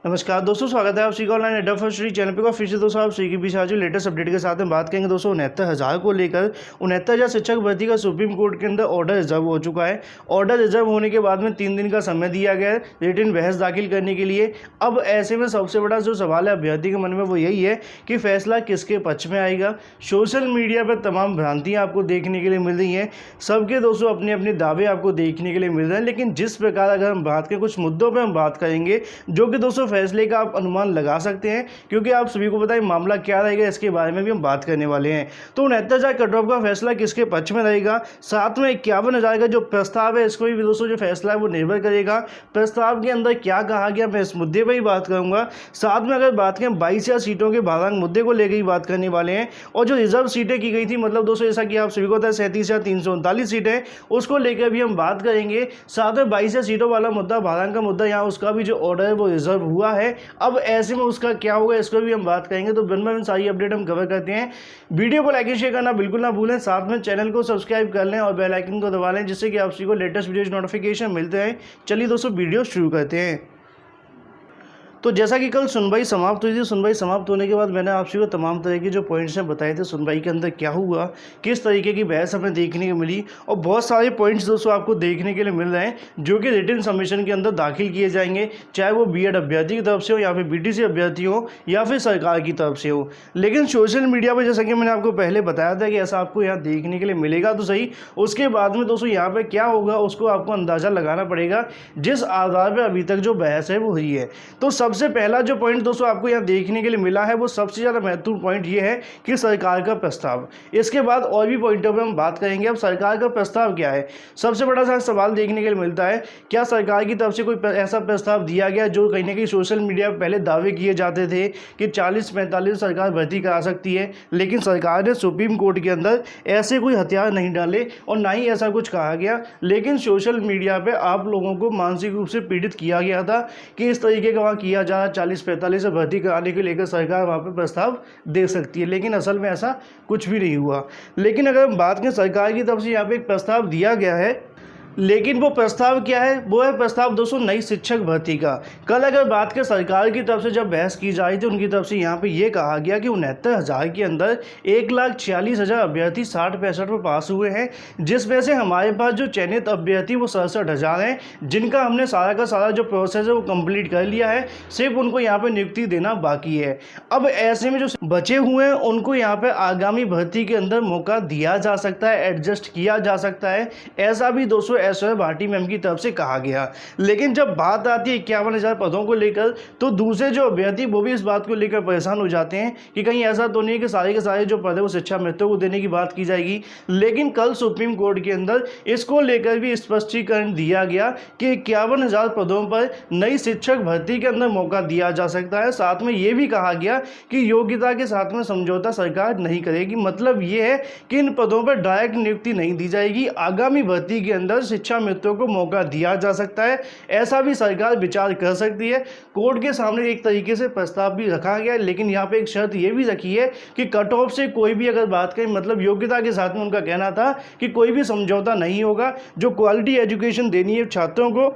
नमस्कार दोस्तों, स्वागत है आप सभी का ऑनलाइन अड्डा फॉर स्टडी चैनल पे। फिर से दोस्तों आप सभी के बीच आज लेटेस्ट अपडेट के साथ में बात करेंगे। दोस्तों 69,000 को लेकर 69,000 शिक्षक भर्ती का सुप्रीम कोर्ट के अंदर ऑर्डर रिजर्व हो चुका है। ऑर्डर रिजर्व होने के बाद में 3 दिन का समय दिया गया है रिटन बहस दाखिल करने के लिए। अब ऐसे में सबसे बड़ा जो सवाल है अभ्यर्थी के मन में वो यही है कि फैसला किसके पक्ष में आएगा। सोशल मीडिया पर तमाम भ्रांतियाँ आपको देखने के लिए मिल रही हैं। सबके दोस्तों अपने अपने दावे आपको देखने के लिए मिल रहे हैं, लेकिन जिस प्रकार अगर हम बात करें कुछ मुद्दों पर हम बात करेंगे जो कि दोस्तों फैसले का आप अनुमान लगा सकते हैं, क्योंकि आप सभी को पता है मामला क्या रहेगा, इसके बारे में भी हम बात करने वाले हैं। तो 69,000 कट ऑफ का फैसला किसके पक्ष में रहेगा। साथ में 51,000 का जो प्रस्ताव है इसको भी दोस्तों जो फैसला है वो निर्भर करेगा प्रस्ताव के अंदर क्या कहा गया, मैं इस मुद्दे पर ही बात करूंगा। साथ में अगर बात करें 22,000 सीटों के भारांक मुद्दे को लेकर ही बात करने वाले हैं, और जो रिजर्व सीटें की गई थी, मतलब दोस्तों जैसा कि आप सभी को पता है 37,339 सीटें, उसको लेकर भी हम बात करेंगे। साथ में 22,000 सीटों वाला मुद्दा, भारांक का मुद्दा, यहाँ उसका भी जो ऑर्डर है वो रिजर्व हुआ है। अब ऐसे में उसका क्या होगा इसको भी हम बात करेंगे। तो दिन भर में सारी अपडेट हम कवर करते हैं। वीडियो को लाइक एंड शेयर करना बिल्कुल ना भूलें। साथ में चैनल को सब्सक्राइब कर लें और बेल आइकन को दबा लें, जिससे कि आप सभी को लेटेस्ट वीडियोज नोटिफिकेशन मिलते हैं। चलिए दोस्तों वीडियो शुरू करते हैं। तो जैसा कि कल सुनवाई समाप्त हुई थी, सुनवाई समाप्त होने के बाद मैंने आप सभी को तमाम तरह के जो पॉइंट्स हैं बताए थे सुनवाई के अंदर क्या हुआ, किस तरीके की बहस हमें देखने को मिली, और बहुत सारे पॉइंट्स दोस्तों आपको देखने के लिए मिल रहे हैं जो कि रिटन सबमिशन के अंदर दाखिल किए जाएंगे, चाहे वो बीएड अभ्यर्थी की तरफ से हो या फिर बीटीसी अभ्यर्थी हो या फिर सरकार की तरफ से हो। लेकिन सोशल मीडिया पर जैसा कि मैंने आपको पहले बताया था कि ऐसा आपको यहाँ देखने के लिए मिलेगा तो सही, उसके बाद में दोस्तों यहाँ पर क्या होगा उसको आपको अंदाज़ा लगाना पड़ेगा जिस आधार पर अभी तक जो बहस है वो हुई है। तो सबसे पहला जो पॉइंट दोस्तों आपको यहाँ देखने के लिए मिला है वो सबसे ज़्यादा महत्वपूर्ण पॉइंट ये है कि सरकार का प्रस्ताव। इसके बाद और भी पॉइंटों पे हम बात करेंगे। अब सरकार का प्रस्ताव क्या है, सबसे बड़ा सा सवाल देखने के लिए मिलता है, क्या सरकार की तरफ से कोई ऐसा प्रस्ताव दिया गया जो कहीं ना कहीं सोशल मीडिया पर पहले दावे किए जाते थे कि 40-45 सरकार भर्ती करा सकती है, लेकिन सरकार ने सुप्रीम कोर्ट के अंदर ऐसे कोई हथियार नहीं डाले और ना ही ऐसा कुछ कहा गया। लेकिन सोशल मीडिया पर आप लोगों को मानसिक रूप से पीड़ित किया गया था कि इस तरीके का वहाँ किया जा 40-45 से भर्ती कराने को लेकर सरकार वहाँ पर प्रस्ताव दे सकती है, लेकिन असल में ऐसा कुछ भी नहीं हुआ। लेकिन अगर हम बात करें सरकार की तरफ से यहाँ पे एक प्रस्ताव दिया गया है, लेकिन वो प्रस्ताव क्या है, वो है प्रस्ताव दोस्तों नई शिक्षक भर्ती का। कल अगर बात करें सरकार की तरफ से जब बहस की जा रही थी, उनकी तरफ से यहाँ पे ये कहा गया कि 69,000 के अंदर 1,46,000 अभ्यर्थी 60-65 पर पास हुए हैं, जिसमें से हमारे पास जो चयनित अभ्यर्थी वो 67,000 हैं, जिनका हमने सारा का सारा जो प्रोसेस है वो कंप्लीट कर लिया है, सिर्फ उनको यहाँ पर नियुक्ति देना बाकी है। अब ऐसे में जो बचे हुए हैं उनको यहाँ पर आगामी भर्ती के अंदर मौका दिया जा सकता है, एडजस्ट किया जा सकता है, ऐसा भी दोस्तों ऐश्वर्या भाटी मैम की तरफ से कहा गया। लेकिन जब बात आती है 51,000 पदों को लेकर, तो दूसरे जो अभ्यर्थी वो भी इस बात को लेकर परेशान हो जाते हैं कि कहीं ऐसा तो नहीं है कि सारे के सारे जो पद है वो शिक्षा मित्रों को देने की बात की जाएगी। लेकिन कल सुप्रीम कोर्ट के अंदर इसको लेकर भी स्पष्टीकरण दिया गया कि 51,000 पदों पर नई शिक्षक भर्ती के अंदर मौका दिया जा सकता है। साथ में ये भी कहा गया कि योग्यता के साथ में समझौता सरकार नहीं करेगी। मतलब ये है कि इन पदों पर डायरेक्ट नियुक्ति नहीं दी जाएगी, आगामी भर्ती के अंदर शिक्षा मित्रों को मौका दिया जा सकता है, ऐसा भी सरकार विचार कर सकती है। कोर्ट के सामने एक तरीके से प्रस्ताव भी रखा गया है, लेकिन यहाँ पे एक शर्त ये भी रखी है कि कट ऑफ से कोई भी अगर बात करें, मतलब योग्यता के साथ में उनका कहना था कि कोई भी समझौता नहीं होगा, जो क्वालिटी एजुकेशन देनी है छात्रों को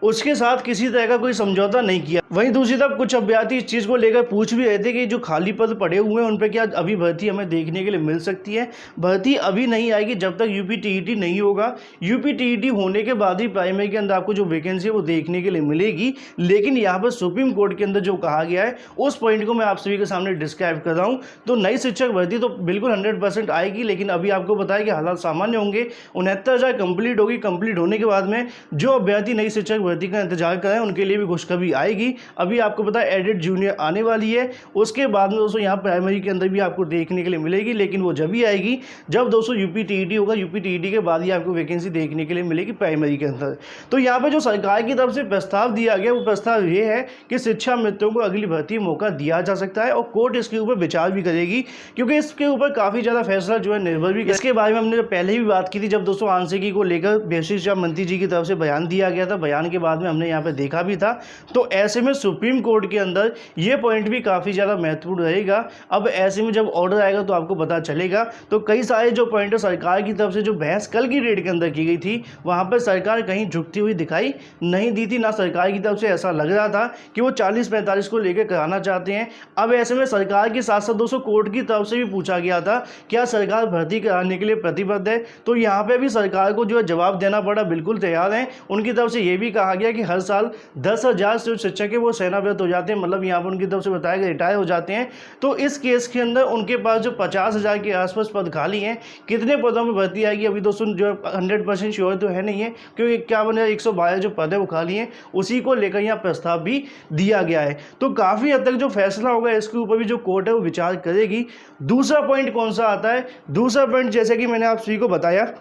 उसके साथ किसी तरह का कोई समझौता नहीं किया। वहीं दूसरी तरफ कुछ अभ्यर्थी इस चीज़ को लेकर पूछ भी रहे थे कि जो खाली पद पड़े हुए हैं उन पर क्या अभी भर्ती हमें देखने के लिए मिल सकती है। भर्ती अभी नहीं आएगी जब तक यूपीटीईटी नहीं होगा। यूपीटीईटी होने के बाद ही प्राइमरी के अंदर आपको जो वैकेंसी है वो देखने के लिए मिलेगी। लेकिन यहाँ पर सुप्रीम कोर्ट के अंदर जो कहा गया है उस पॉइंट को मैं आप सभी के सामने डिस्क्राइब कर रहा हूँ। तो नई शिक्षक भर्ती तो बिल्कुल 100% आएगी, लेकिन अभी आपको बताया कि हालात सामान्य होंगे। 69,000 कंप्लीट होगी, कंप्लीट होने के बाद में जो अभ्यर्थी नई शिक्षक भर्ती का इंतजार कर रहे हैं उनके लिए भी खुशखबरी आएगी। अभी आपको पता है एडेड जूनियर आने वाली है, उसके बाद में दोस्तों यहाँ प्राइमरी के अंदर भी आपको देखने के लिए मिलेगी, लेकिन वो जब ही आएगी जब दोस्तों यूपीटीईटी होगा। यूपीटीईटी के बाद ही आपको वैकेंसी देखने के लिए मिलेगी प्राइमरी के अंदर। तो यहाँ पे जो सरकार की तरफ से प्रस्ताव दिया गया वो प्रस्ताव ये है कि शिक्षा मित्रों को अगली भर्ती मौका दिया जा सकता है, और कोर्ट इसके ऊपर विचार भी करेगी, क्योंकि इसके ऊपर काफ़ी ज़्यादा फैसला जो है निर्भर भी। इसके बारे में हमने पहले भी बात की थी जब दोस्तों आंशिकी को लेकर बेसिक शिक्षा मंत्री जी की तरफ से बयान दिया गया था, बयान के बाद में हमने यहाँ पे देखा भी था। तो ऐसे में सुप्रीम कोर्ट के अंदर ये पॉइंट भी काफ़ी ज़्यादा महत्वपूर्ण रहेगा। अब ऐसे में जब ऑर्डर आएगा तो आपको पता चलेगा। तो कई सारे जो पॉइंट है सरकार की तरफ से जो बहस कल की डेट के अंदर की गई थी, वहाँ पर सरकार कहीं झुकती हुई दिखाई नहीं दी थी। ना सरकार की तरफ से ऐसा लग रहा था कि वो 40-45 को लेकर कराना चाहते हैं। अब ऐसे में सरकार के साथ साथ दोस्तों कोर्ट की तरफ से भी पूछा गया था क्या सरकार भर्ती कराने के लिए प्रतिबद्ध है। तो यहाँ पे भी सरकार को जो है जवाब देना पड़ा, बिल्कुल तैयार है। उनकी तरफ से ये भी कहा गया कि हर साल 10,000 जो शिक्षक है वो सेवानिवृत्त हो जाते हैं, मतलब यहाँ पर उनकी तरफ से बताया गया रिटायर हो जाते हैं। तो इस केस के अंदर उनके पास जो 50,000 के आसपास पद खाली हैं, कितने पदों में भर्ती आएगी अभी दोस्तों जो 100% श्योर तो है नहीं है, क्योंकि 51,112 जो पद है वो खाली हैं, उसी को लेकर यहाँ प्रस्ताव भी दिया गया है। तो काफ़ी हद तक जो फैसला होगा इसके ऊपर भी जो कोर्ट है वो विचार करेगी। दूसरा पॉइंट कौन सा आता है? दूसरा पॉइंट जैसे कि मैंने आप सभी को बताया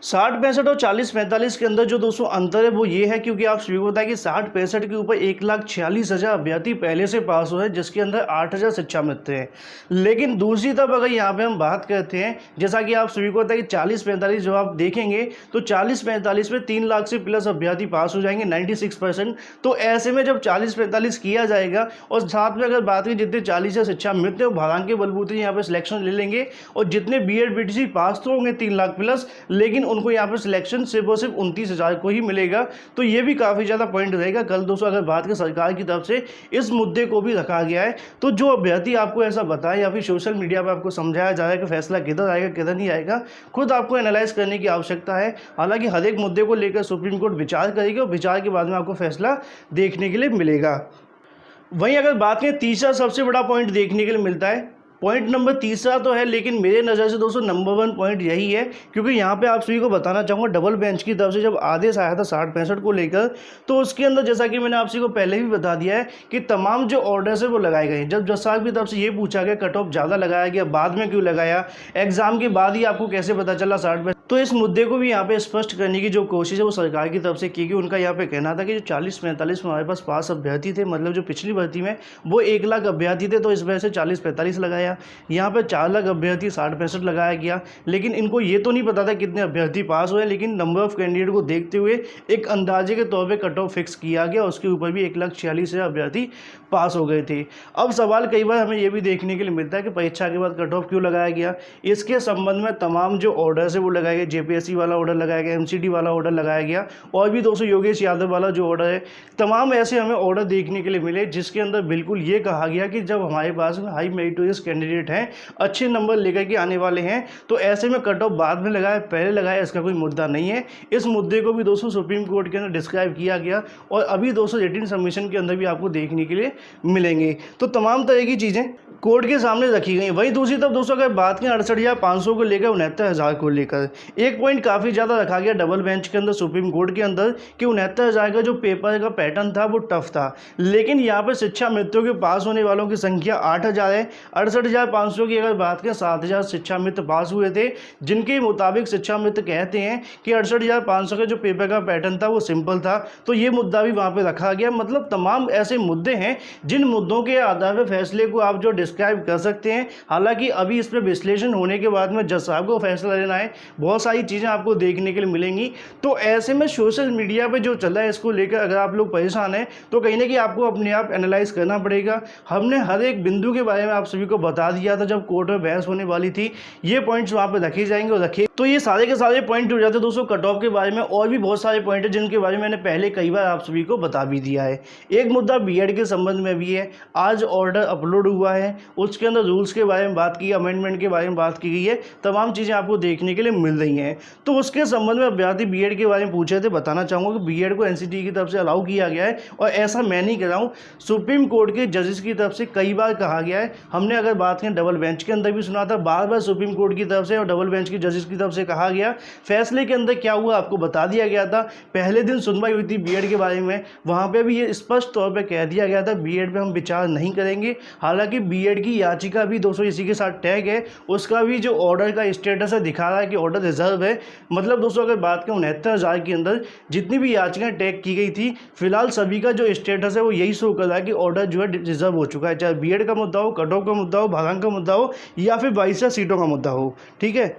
60-65 और 40-45 के अंदर जो दोस्तों अंतर है वो ये है, क्योंकि आप सभी को पता है कि 60-65 के ऊपर 1,46,000 अभ्यर्थी पहले से पास हुए हैं, जिसके अंदर 8,000 शिक्षा मित्र हैं। लेकिन दूसरी तरफ अगर यहाँ पे हम बात करते हैं, जैसा कि आप सभी को पता है कि 40-45 जब आप देखेंगे तो 40-45 में 3 लाख से प्लस अभ्यर्थी पास हो जाएंगे, 96%। तो ऐसे में जब 40-45 किया जाएगा और साथ में अगर बात करें जितने 40 शिक्षा मित्र हैं भारांक के बलबूते यहाँ पर सिलेक्शन ले लेंगे, और जितने BEd BTC पास तो होंगे 3 लाख प्लस, लेकिन उनको यहाँ पर सिलेक्शन सिर्फ और सिर्फ 29,000 को ही मिलेगा। तो ये भी काफ़ी ज़्यादा पॉइंट रहेगा। कल दोस्तों अगर बात करें सरकार की तरफ से इस मुद्दे को भी रखा गया है। तो जो अभ्यर्थी आपको ऐसा बताए या फिर सोशल मीडिया पर आपको समझाया जा रहा है कि फैसला किधर आएगा किधर नहीं आएगा, खुद आपको एनालाइज करने की आवश्यकता है। हालांकि हर एक मुद्दे को लेकर सुप्रीम कोर्ट विचार करेगी और विचार के बाद में आपको फैसला देखने के लिए मिलेगा। वहीं अगर बात करें तीसरा सबसे बड़ा पॉइंट देखने के लिए मिलता है, पॉइंट नंबर तीसरा तो है, लेकिन मेरे नज़र से दोस्तों नंबर 1 पॉइंट यही है, क्योंकि यहाँ पे आप सभी को बताना चाहूँगा डबल बेंच की तरफ से जब आदेश आया था 60-65 को लेकर, तो उसके अंदर जैसा कि मैंने आप सभी को पहले भी बता दिया है कि तमाम जो ऑर्डर्स है वो लगाए गए। जब जज साहब की तरफ से ये पूछा गया कट ऑफ ज़्यादा लगाया गया, बाद में क्यों लगाया, एग्जाम के बाद ही आपको कैसे पता चला 60-65, तो इस मुद्दे को भी यहाँ पे स्पष्ट करने की जो कोशिश है वो सरकार की तरफ से की गई। उनका यहाँ पे कहना था कि जो 40-45 में हमारे पास पास अभ्यर्थी थे, मतलब जो पिछली भर्ती में वो 1 लाख अभ्यर्थी थे, तो इस वजह से 40-45 लगाया। यहाँ पे 4 लाख अभ्यर्थी 60-65 लगाया गया। लेकिन इनको ये तो नहीं पता था कितने अभ्यर्थी पास हुए, लेकिन नंबर ऑफ कैंडिडेट को देखते हुए एक अंदाजे के तौर पे कट ऑफ फिक्स किया गया, उसके ऊपर भी 1,46,000 अभ्यर्थी पास हो गए थे। अब सवाल कई बार हमें ये भी देखने के लिए मिलता है कि परीक्षा के बाद कट ऑफ क्यों लगाया गया। इसके संबंध में तमाम जो ऑर्डर्स है वो लगाए गए, JPSC वाला ऑर्डर लगाया गया, MCD वाला ऑर्डर लगाया गया, और भी दोस्तों योगेश यादव वाला जो ऑर्डर है, तमाम ऐसे हमें ऑर्डर देखने के लिए मिले जिसके अंदर बिल्कुल ये कहा गया कि जब हमारे पास हाई मेरिटोरियस कैंडिडेट हैं, अच्छे नंबर लेकर के आने वाले हैं, तो ऐसे में कट ऑफ बाद में लगाया पहले लगाया इसका कोई मुद्दा नहीं है। इस मुद्दे को भी दोस्तों सुप्रीम कोर्ट के अंदर डिस्क्राइब किया गया, और अभी दोस्तों रिटन सबमिशन के अंदर भी आपको देखने के लिए मिलेंगे। तो तमाम तरह की चीज़ें कोर्ट के सामने रखी गई। वहीं दूसरी तरफ दोस्तों अगर बात करें 68,500 को लेकर 69,000 को लेकर, एक पॉइंट काफ़ी ज़्यादा रखा गया डबल बेंच के अंदर सुप्रीम कोर्ट के अंदर कि 69,000 का जो पेपर का पैटर्न था वो टफ था, लेकिन यहाँ पर शिक्षा मित्रों के पास होने वालों की संख्या 8,000 है। 68,500 की अगर बात करें 7,000 शिक्षा मित्र पास हुए थे, जिनके मुताबिक शिक्षा मित्र कहते हैं कि 68,500 का जो पेपर का पैटर्न था वो सिंपल था। तो ये मुद्दा भी वहाँ पर रखा गया। मतलब तमाम ऐसे मुद्दे हैं जिन मुद्दों के आधार पर फैसले को आप जो डिस्क्राइब कर सकते हैं। हालांकि अभी इस पर विश्लेषण होने के बाद में जज साहब को फैसला लेना है, बहुत सारी चीज़ें आपको देखने के लिए मिलेंगी। तो ऐसे में सोशल मीडिया पे जो चला है इसको लेकर अगर आप लोग परेशान हैं तो कहीं ना कहीं आपको अपने आप एनालाइज करना पड़ेगा। हमने हर एक बिंदु के बारे में आप सभी को बता दिया था जब कोर्ट में बहस होने वाली थी, ये पॉइंट्स वहाँ पर रखे जाएंगे और रखे। तो ये सारे के सारे पॉइंट हो जाते हैं दोस्तों कट ऑफ के बारे में। और भी बहुत सारे पॉइंट है जिनके बारे में मैंने पहले कई बार आप सभी को बता भी दिया है। एक मुद्दा BEd के संबंध में भी है, आज ऑर्डर अपलोड हुआ है, उसके अंदर रूल्स के बारे में बात की, अमेंडमेंट के बारे में बात की गई है, तमाम चीज़ें आपको देखने के लिए मिल रही हैं। तो उसके संबंध में अभ्यर्थी BEd के बारे में पूछे थे, बताना चाहूँगा कि BEd को NCT की तरफ से अलाउ किया गया है, और ऐसा मैं नहीं कर रहा हूँ, सुप्रीम कोर्ट के जजेस की तरफ से कई बार कहा गया है। हमने अगर बात करें डबल बेंच के अंदर भी सुना था, बार बार सुप्रीम कोर्ट की तरफ से और डबल बेंच की जजेस की तरफ से कहा गया। फैसले के अंदर क्या हुआ आपको बता दिया गया था। पहले दिन सुनवाई हुई थी BEd के बारे में, वहाँ पर भी ये स्पष्ट तौर पर कह दिया गया था BEd पर हम विचार नहीं करेंगे। हालांकि BEd की याचिका भी दोस्तों इसी के साथ टैग है, उसका भी जो ऑर्डर का स्टेटस है दिखा रहा है कि ऑर्डर रिजर्व है। मतलब दोस्तों अगर बात करें 69,000 के अंदर जितनी भी याचिकाएं टैग की गई थी, फिलहाल सभी का जो स्टेटस है वो यही शो कर रहा है कि ऑर्डर जो है रिजर्व हो चुका है, चाहे BEd का मुद्दा हो, कट ऑफ का मुद्दा हो, भागांक का मुद्दा हो, या फिर 22 सीटों का मुद्दा हो। ठीक है।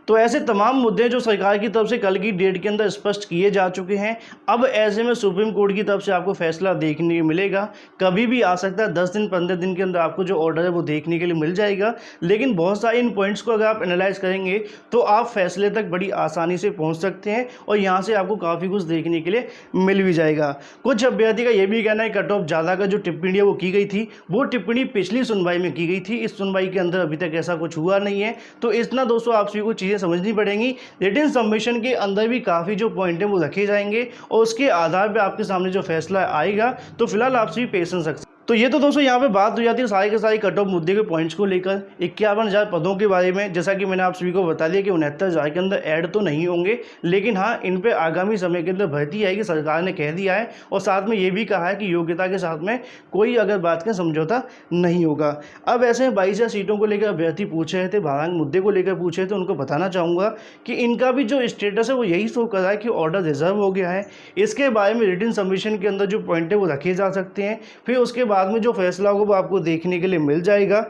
तो ऐसे तमाम मुद्दे जो सरकार की तरफ से कल की डेट के अंदर स्पष्ट किए जा चुके हैं। अब ऐसे में सुप्रीम कोर्ट की तरफ से आपको फैसला देखने को मिलेगा, कभी भी आ सकता है। 10 दिन 15 दिन के अंदर आपको जो ऑर्डर है वो देखने के लिए मिल जाएगा। लेकिन बहुत सारे इन पॉइंट्स को अगर आप एनालाइज करेंगे तो आप फैसले तक बड़ी आसानी से पहुंच सकते हैं और यहाँ से आपको काफ़ी कुछ देखने के लिए मिल भी जाएगा। कुछ अभ्यर्थी का यह भी कहना है कट ऑफ ज़्यादा का जो टिप्पणी है वो की गई थी, वो टिप्पणी पिछली सुनवाई में की गई थी। इस सुनवाई के अंदर अभी तक ऐसा कुछ हुआ नहीं है। तो इतना दोस्तों आप सभी को चीज़ें समझनी पड़ेंगी। रिटन सबमिशन के अंदर भी काफ़ी जो पॉइंट है वो रखे जाएंगे और उसके आधार पर आपके सामने जो फैसला आएगा। तो फिलहाल आप सभी पेशेंस रख। तो ये तो दोस्तों यहाँ पे बात हो जाती है सारे के सारे कट ऑफ मुद्दे के पॉइंट्स को लेकर 51,000 पदों के बारे में। जैसा कि मैंने आप सभी को बता दिया कि 69,000 के अंदर ऐड तो नहीं होंगे, लेकिन हाँ इन पे आगामी समय के अंदर भर्ती आएगी, सरकार ने कह दिया है। और साथ में ये भी कहा है कि योग्यता के साथ में कोई अगर बात का समझौता नहीं होगा। अब ऐसे 22,000 सीटों को लेकर अभ्यर्थी पूछ रहे थे, भारांक मुद्दे को लेकर पूछ रहे थे, उनको बताना चाहूँगा कि इनका भी जो स्टेटस है वो यही शो कर रहा है कि ऑर्डर रिजर्व हो गया है। इसके बारे में रिटन सबमिशन के अंदर जो पॉइंट है वो रखे जा सकते हैं। फिर उसके बाद में जो फैसला होगा वो आपको देखने के लिए मिल जाएगा।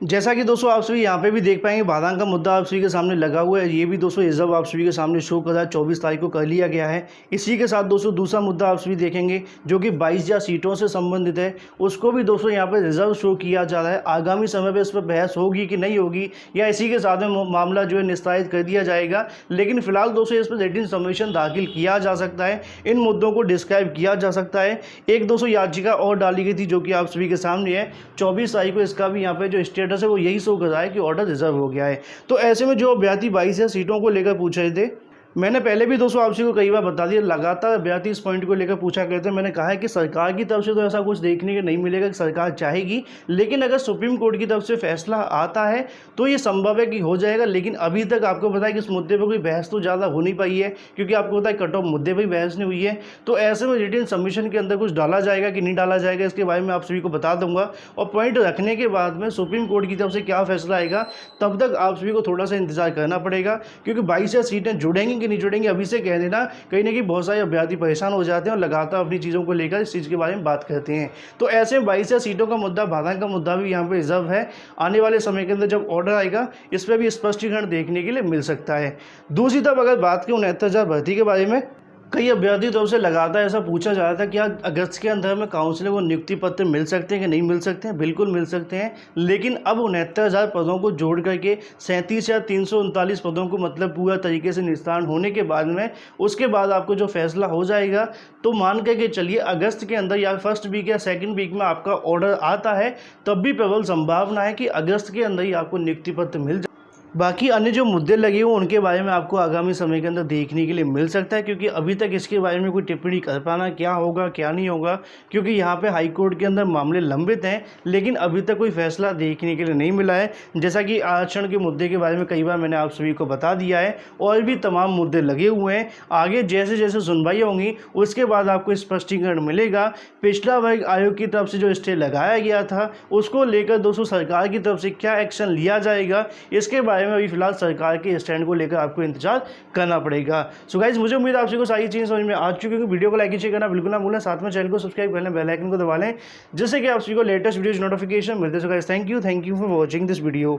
जैसा कि दोस्तों आप सभी यहाँ पे भी देख पाएंगे, बादाम का मुद्दा आप सभी के सामने लगा हुआ है। ये भी दोस्तों रिजर्व आप सभी के सामने शो कर रहा है, 24 तारीख को कर लिया गया है। इसी के साथ दोस्तों दूसरा मुद्दा आप सभी देखेंगे जो कि 22,000 सीटों से संबंधित है, उसको भी दोस्तों यहाँ पे रिजर्व शो किया जा रहा है। आगामी समय पर इस पर बहस होगी कि नहीं होगी, या इसी के साथ में मामला जो है निस्तारित कर दिया जाएगा। लेकिन फिलहाल दोस्तों इस पर रिटन सबमिशन दाखिल किया जा सकता है, इन मुद्दों को डिस्क्राइब किया जा सकता है। एक दोस्तों याचिका और डाली गई थी जो कि आप सभी के सामने है, 24 तारीख को। इसका भी यहाँ पे जो स्टेटस है वो यही शो कर रहा है कि ऑर्डर रिजर्व हो गया है। तो ऐसे में जो अभ्यर्थी 22 सीटों को लेकर पूछ रहे थे, मैंने पहले भी दोस्तों आपसे को कई बार बता दिया, लगातार अभ्यर्थी इस पॉइंट को लेकर पूछा करते हैं। मैंने कहा है कि सरकार की तरफ से तो ऐसा कुछ देखने को नहीं मिलेगा कि सरकार चाहेगी, लेकिन अगर सुप्रीम कोर्ट की तरफ से फैसला आता है तो ये संभव है कि हो जाएगा। लेकिन अभी तक आपको पता है कि इस मुद्दे पर कोई बहस तो ज़्यादा हो नहीं पाई है, क्योंकि आपको पता है कट ऑफ मुद्दे पर बहस नहीं हुई है। तो ऐसे में रिटन सबमिशन के अंदर कुछ डाला जाएगा कि नहीं डाला जाएगा, इसके बारे में आप सभी को बता दूंगा। और पॉइंट रखने के बाद में सुप्रीम कोर्ट की तरफ से क्या फैसला आएगा, तब तक आप सभी को थोड़ा सा इंतजार करना पड़ेगा। क्योंकि 22 सीटें जुड़ेंगी कि नहीं जुड़ेंगी अभी से कह देना कहीं ना कहीं बहुत सारे अभ्यर्थी परेशान हो जाते हैं और लगातार अपनी चीज़ों को लेकर इस चीज़ के बारे में बात करते हैं। तो ऐसे में 22 सीटों का मुद्दा, भारांक का मुद्दा भी यहाँ पे रिजर्व है। आने वाले समय के अंदर जब ऑर्डर आएगा इस पर भी स्पष्टीकरण देखने के लिए मिल सकता है। दूसरी तरफ अगर बात करें 69,000 भर्ती के बारे में, कई अभ्यर्थी तरफ से लगातार ऐसा पूछा जा रहा था कि अगस्त के अंदर में काउंसिल को नियुक्ति पत्र मिल सकते हैं कि नहीं मिल सकते हैं। बिल्कुल मिल सकते हैं, लेकिन अब 69,000 पदों को जोड़ करके 37,339 पदों को मतलब पूरा तरीके से निस्तारण होने के बाद में उसके बाद आपको जो फैसला हो जाएगा, तो मान करके चलिए अगस्त के अंदर या फर्स्ट वीक या सेकेंड वीक में आपका ऑर्डर आता है, तब भी प्रबल संभावना है कि अगस्त के अंदर ही आपको नियुक्ति पत्र मिल जाए। बाकी अन्य जो मुद्दे लगे हुए उनके बारे में आपको आगामी समय के अंदर देखने के लिए मिल सकता है, क्योंकि अभी तक इसके बारे में कोई टिप्पणी कर पाना क्या होगा क्या नहीं होगा, क्योंकि यहाँ पे हाई कोर्ट के अंदर मामले लंबित हैं, लेकिन अभी तक कोई फैसला देखने के लिए नहीं मिला है। जैसा कि आरक्षण के मुद्दे के बारे में कई बार मैंने आप सभी को बता दिया है, और भी तमाम मुद्दे लगे हुए हैं। आगे जैसे जैसे सुनवाई होंगी उसके बाद आपको स्पष्टीकरण मिलेगा। पिछला वर्ग आयोग की तरफ से जो स्टे लगाया गया था उसको लेकर दोस्तों सरकार की तरफ से क्या एक्शन लिया जाएगा, इसके बारे में अभी फिलहाल सरकार के स्टैंड को लेकर आपको इंतजार करना पड़ेगा। सो गाइस, मुझे उम्मीद है आप सभी को सारी चीज़ें समझ में आ चुकी है। वीडियो को लाइक कीजिए करना बिल्कुल ना भूलें, साथ में चैनल को सब्सक्राइब कर लें, बेल आइकन को दबा लें, जिससे कि आप सभी को लेटेस्ट वीडियोज नोटिफिकेशन मिलते हैं। So guys, thank you for watching this video.